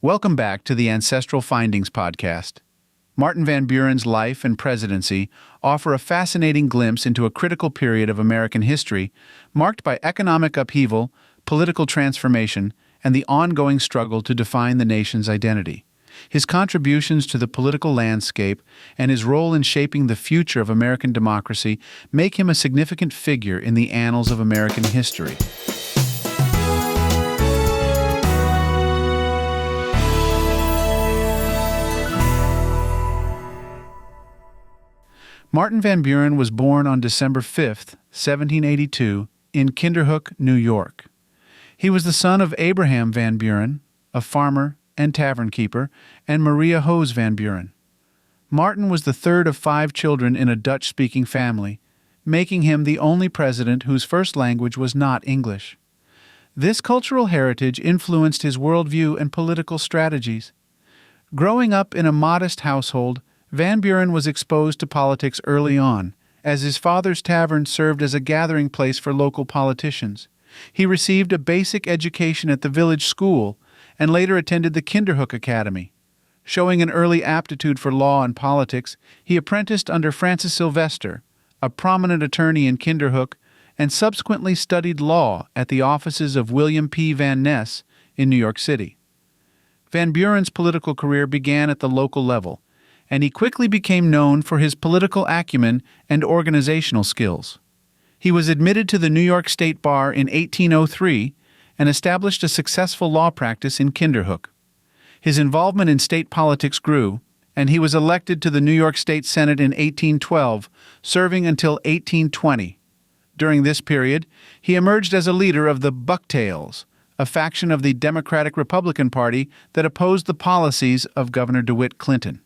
Welcome back to the Ancestral Findings podcast. Martin Van Buren's life and presidency offer a fascinating glimpse into a critical period of American history marked by economic upheaval, political transformation, and the ongoing struggle to define the nation's identity. His contributions to the political landscape and his role in shaping the future of American democracy make him a significant figure in the annals of American history. Martin Van Buren was born on December 5, 1782, in Kinderhook, New York. He was the son of Abraham Van Buren, a farmer and tavern keeper, and Maria Hose Van Buren. Martin was the third of 5 children in a Dutch-speaking family, making him the only president whose first language was not English. This cultural heritage influenced his worldview and political strategies. Growing up in a modest household, Van Buren was exposed to politics early on, as his father's tavern served as a gathering place for local politicians. He received a basic education at the village school and later attended the Kinderhook Academy. Showing an early aptitude for law and politics, he apprenticed under Francis Sylvester, a prominent attorney in Kinderhook, and subsequently studied law at the offices of William P. Van Ness in New York City. Van Buren's political career began at the local level, and he quickly became known for his political acumen and organizational skills. He was admitted to the New York State Bar in 1803 and established a successful law practice in Kinderhook. His involvement in state politics grew, and he was elected to the New York State Senate in 1812, serving until 1820. During this period, he emerged as a leader of the Bucktails, a faction of the Democratic-Republican Party that opposed the policies of Governor DeWitt Clinton.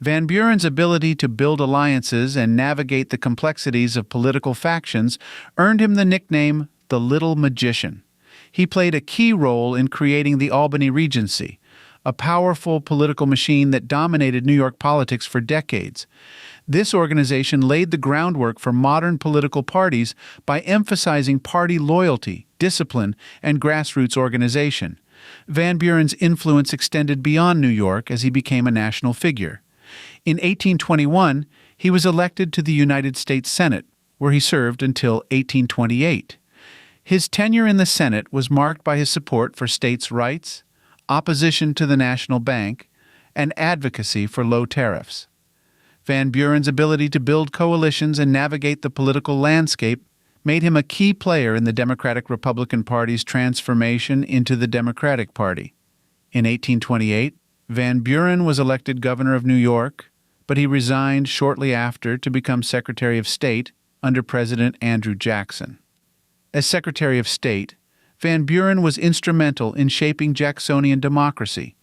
Van Buren's ability to build alliances and navigate the complexities of political factions earned him the nickname the Little Magician. He played a key role in creating the Albany Regency, a powerful political machine that dominated New York politics for decades. This organization laid the groundwork for modern political parties by emphasizing party loyalty, discipline, and grassroots organization. Van Buren's influence extended beyond New York as he became a national figure. In 1821, he was elected to the United States Senate, where he served until 1828. His tenure in the Senate was marked by his support for states' rights, opposition to the national bank, and advocacy for low tariffs. Van Buren's ability to build coalitions and navigate the political landscape made him a key player in the Democratic-Republican Party's transformation into the Democratic Party. In 1828, Van Buren was elected governor of New York, but he resigned shortly after to become Secretary of State under President Andrew Jackson. As Secretary of State, Van Buren was instrumental in shaping Jacksonian democracy,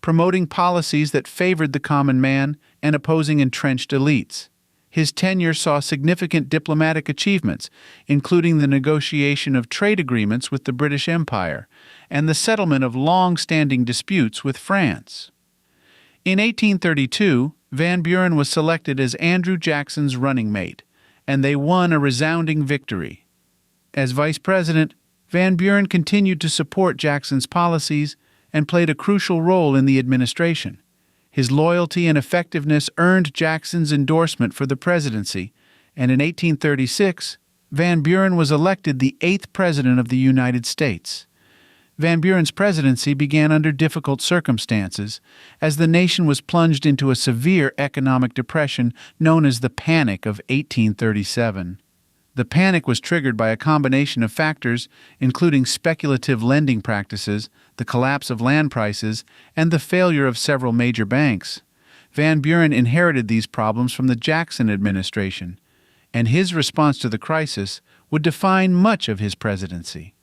promoting policies that favored the common man and opposing entrenched elites. His tenure saw significant diplomatic achievements, including the negotiation of trade agreements with the British Empire and the settlement of long-standing disputes with France. In 1832, Van Buren was selected as Andrew Jackson's running mate, and they won a resounding victory. As vice president, Van Buren continued to support Jackson's policies and played a crucial role in the administration. His loyalty and effectiveness earned Jackson's endorsement for the presidency, and in 1836, Van Buren was elected the 8th President of the United States. Van Buren's presidency began under difficult circumstances, as the nation was plunged into a severe economic depression known as the Panic of 1837. The panic was triggered by a combination of factors, including speculative lending practices, the collapse of land prices, and the failure of several major banks. Van Buren inherited these problems from the Jackson administration, and his response to the crisis would define much of his presidency.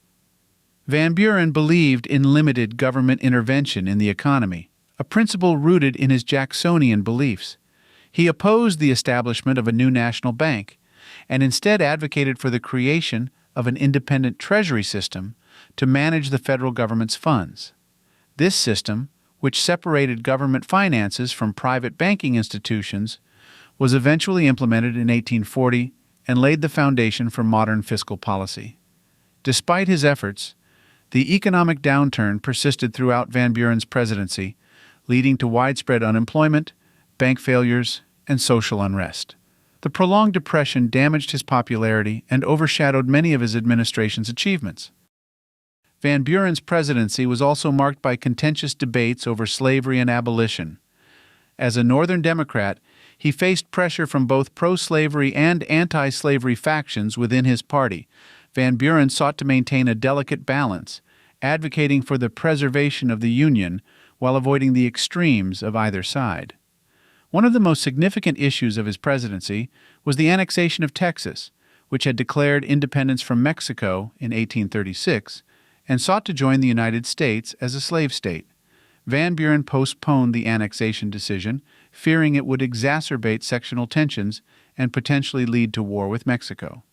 Van Buren believed in limited government intervention in the economy, a principle rooted in his Jacksonian beliefs. He opposed the establishment of a new national bank, and instead advocated for the creation of an independent treasury system to manage the federal government's funds. This system, which separated government finances from private banking institutions, was eventually implemented in 1840 and laid the foundation for modern fiscal policy. Despite his efforts, The economic downturn persisted throughout Van Buren's presidency, leading to widespread unemployment, bank failures, and social unrest. The prolonged depression damaged his popularity and overshadowed many of his administration's achievements. Van Buren's presidency was also marked by contentious debates over slavery and abolition. As a Northern Democrat, he faced pressure from both pro-slavery and anti-slavery factions within his party. Van Buren sought to maintain a delicate balance, advocating for the preservation of the Union while avoiding the extremes of either side. One of the most significant issues of his presidency was the annexation of Texas, which had declared independence from Mexico in 1836 and sought to join the United States as a slave state. Van Buren postponed the annexation decision, fearing it would exacerbate sectional tensions and potentially lead to war with Mexico.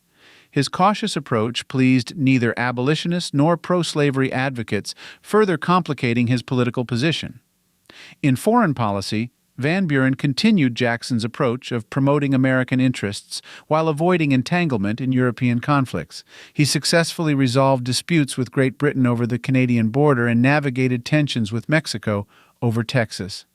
His cautious approach pleased neither abolitionists nor pro-slavery advocates, further complicating his political position. In foreign policy, Van Buren continued Jackson's approach of promoting American interests while avoiding entanglement in European conflicts. He successfully resolved disputes with Great Britain over the Canadian border and navigated tensions with Mexico over Texas.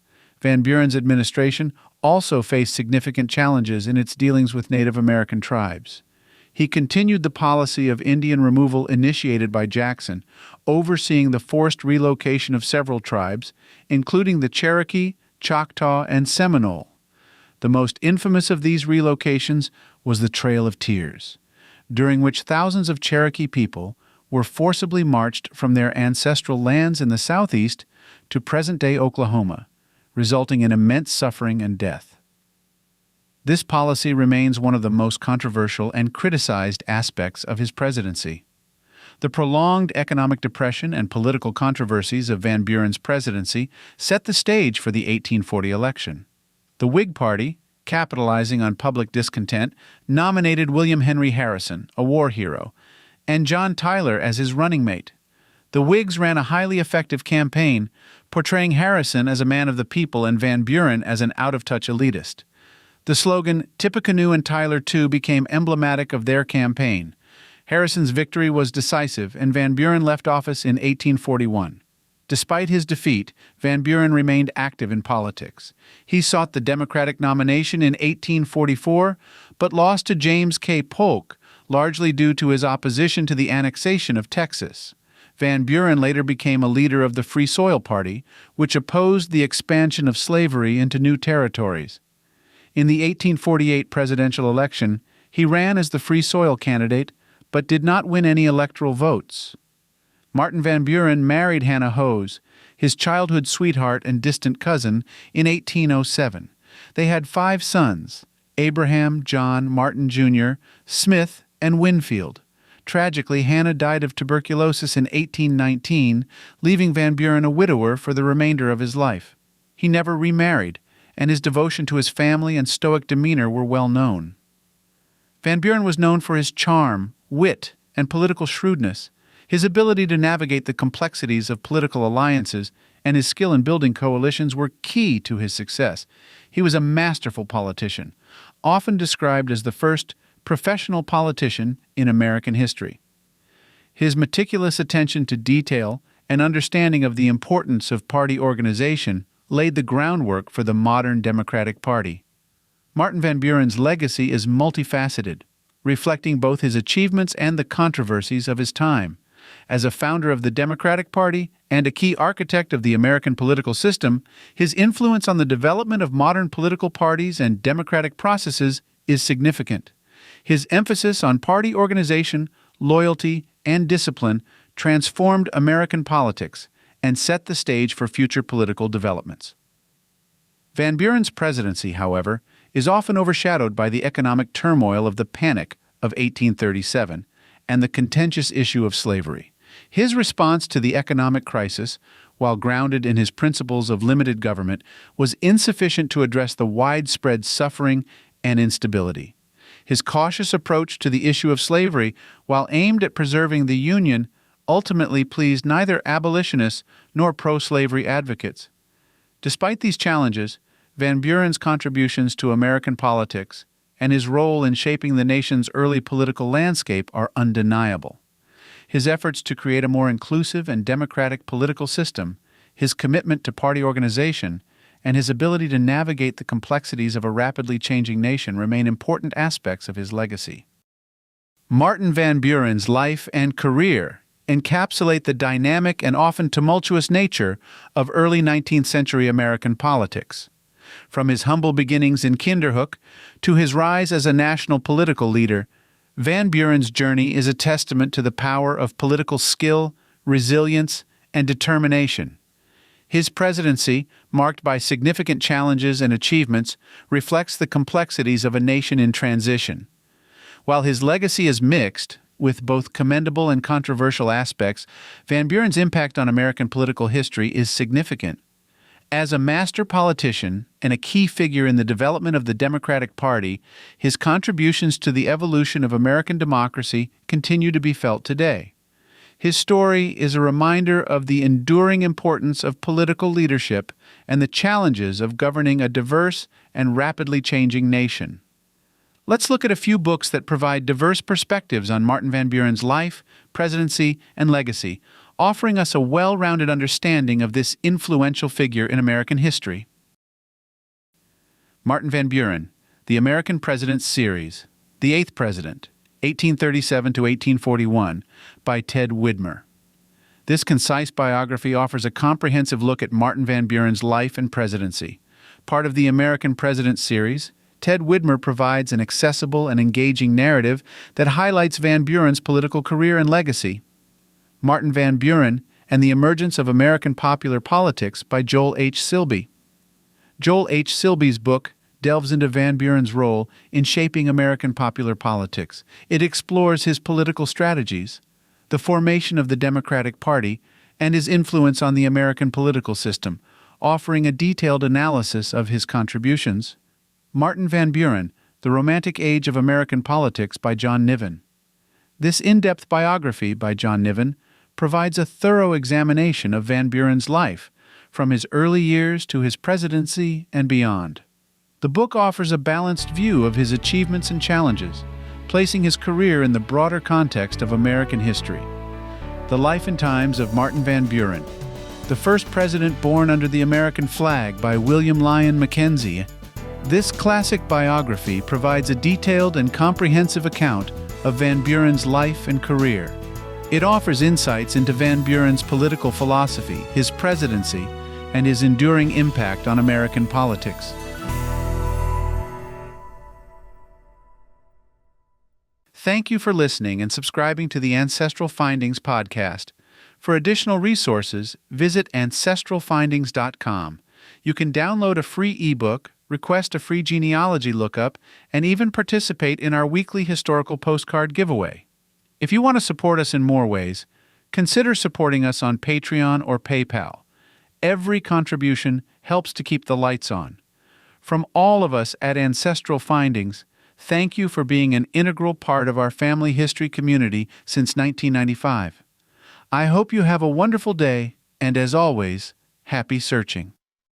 Van Buren's administration also faced significant challenges in its dealings with Native American tribes. He continued the policy of Indian removal initiated by Jackson, overseeing the forced relocation of several tribes, including the Cherokee, Choctaw, and Seminole. The most infamous of these relocations was the Trail of Tears, during which thousands of Cherokee people were forcibly marched from their ancestral lands in the southeast to present-day Oklahoma, resulting in immense suffering and death. This policy remains one of the most controversial and criticized aspects of his presidency. The prolonged economic depression and political controversies of Van Buren's presidency set the stage for the 1840 election. The Whig Party, capitalizing on public discontent, nominated William Henry Harrison, a war hero, and John Tyler as his running mate. The Whigs ran a highly effective campaign, portraying Harrison as a man of the people and Van Buren as an out-of-touch elitist. The slogan, "Tippecanoe and Tyler too," became emblematic of their campaign. Harrison's victory was decisive, and Van Buren left office in 1841. Despite his defeat, Van Buren remained active in politics. He sought the Democratic nomination in 1844, but lost to James K. Polk, largely due to his opposition to the annexation of Texas. Van Buren later became a leader of the Free Soil Party, which opposed the expansion of slavery into new territories. In the 1848 presidential election, he ran as the Free Soil candidate, but did not win any electoral votes. Martin Van Buren married Hannah Hose, his childhood sweetheart and distant cousin, in 1807. They had 5 sons: Abraham, John, Martin Jr., Smith, and Winfield. Tragically, Hannah died of tuberculosis in 1819, leaving Van Buren a widower for the remainder of his life. He never remarried, and his devotion to his family and stoic demeanor were well known. Van Buren was known for his charm, wit, and political shrewdness. His ability to navigate the complexities of political alliances and his skill in building coalitions were key to his success. He was a masterful politician, often described as the first professional politician in American history. His meticulous attention to detail and understanding of the importance of party organization laid the groundwork for the modern Democratic Party. Martin Van Buren's legacy is multifaceted, reflecting both his achievements and the controversies of his time. As a founder of the Democratic Party and a key architect of the American political system, his influence on the development of modern political parties and democratic processes is significant. His emphasis on party organization, loyalty, and discipline transformed American politics and set the stage for future political developments. Van Buren's presidency, however, is often overshadowed by the economic turmoil of the Panic of 1837 and the contentious issue of slavery. His response to the economic crisis, while grounded in his principles of limited government, was insufficient to address the widespread suffering and instability. His cautious approach to the issue of slavery, while aimed at preserving the Union, ultimately pleased neither abolitionists nor pro-slavery advocates. Despite these challenges, Van Buren's contributions to American politics and his role in shaping the nation's early political landscape are undeniable. His efforts to create a more inclusive and democratic political system, his commitment to party organization, and his ability to navigate the complexities of a rapidly changing nation remain important aspects of his legacy. Martin Van Buren's life and career encapsulate the dynamic and often tumultuous nature of early 19th century American politics. From his humble beginnings in Kinderhook to his rise as a national political leader, Van Buren's journey is a testament to the power of political skill, resilience, and determination. His presidency, marked by significant challenges and achievements, reflects the complexities of a nation in transition. While his legacy is mixed, with both commendable and controversial aspects, Van Buren's impact on American political history is significant. As a master politician and a key figure in the development of the Democratic Party, his contributions to the evolution of American democracy continue to be felt today. His story is a reminder of the enduring importance of political leadership and the challenges of governing a diverse and rapidly changing nation. Let's look at a few books that provide diverse perspectives on Martin Van Buren's life, presidency, and legacy, offering us a well-rounded understanding of this influential figure in American history. Martin Van Buren, The American Presidents Series, The Eighth President, 1837 to 1841, by Ted Widmer. This concise biography offers a comprehensive look at Martin Van Buren's life and presidency. Part of the American Presidents Series, Ted Widmer provides an accessible and engaging narrative that highlights Van Buren's political career and legacy. Martin Van Buren and the Emergence of American Popular Politics by Joel H. Silbey. Joel H. Silbey's book delves into Van Buren's role in shaping American popular politics. It explores his political strategies, the formation of the Democratic Party, and his influence on the American political system, offering a detailed analysis of his contributions. Martin Van Buren, The Romantic Age of American Politics by John Niven. This in-depth biography by John Niven provides a thorough examination of Van Buren's life, from his early years to his presidency and beyond. The book offers a balanced view of his achievements and challenges, placing his career in the broader context of American history. The Life and Times of Martin Van Buren, The First President Born Under the American Flag by William Lyon Mackenzie. This classic biography provides a detailed and comprehensive account of Van Buren's life and career. It offers insights into Van Buren's political philosophy, his presidency, and his enduring impact on American politics. Thank you for listening and subscribing to the Ancestral Findings podcast. For additional resources, visit ancestralfindings.com. You can download a free ebook, request a free genealogy lookup, and even participate in our weekly historical postcard giveaway. If you want to support us in more ways, consider supporting us on Patreon or PayPal. Every contribution helps to keep the lights on. From all of us at Ancestral Findings, thank you for being an integral part of our family history community since 1995. I hope you have a wonderful day, and as always, happy searching.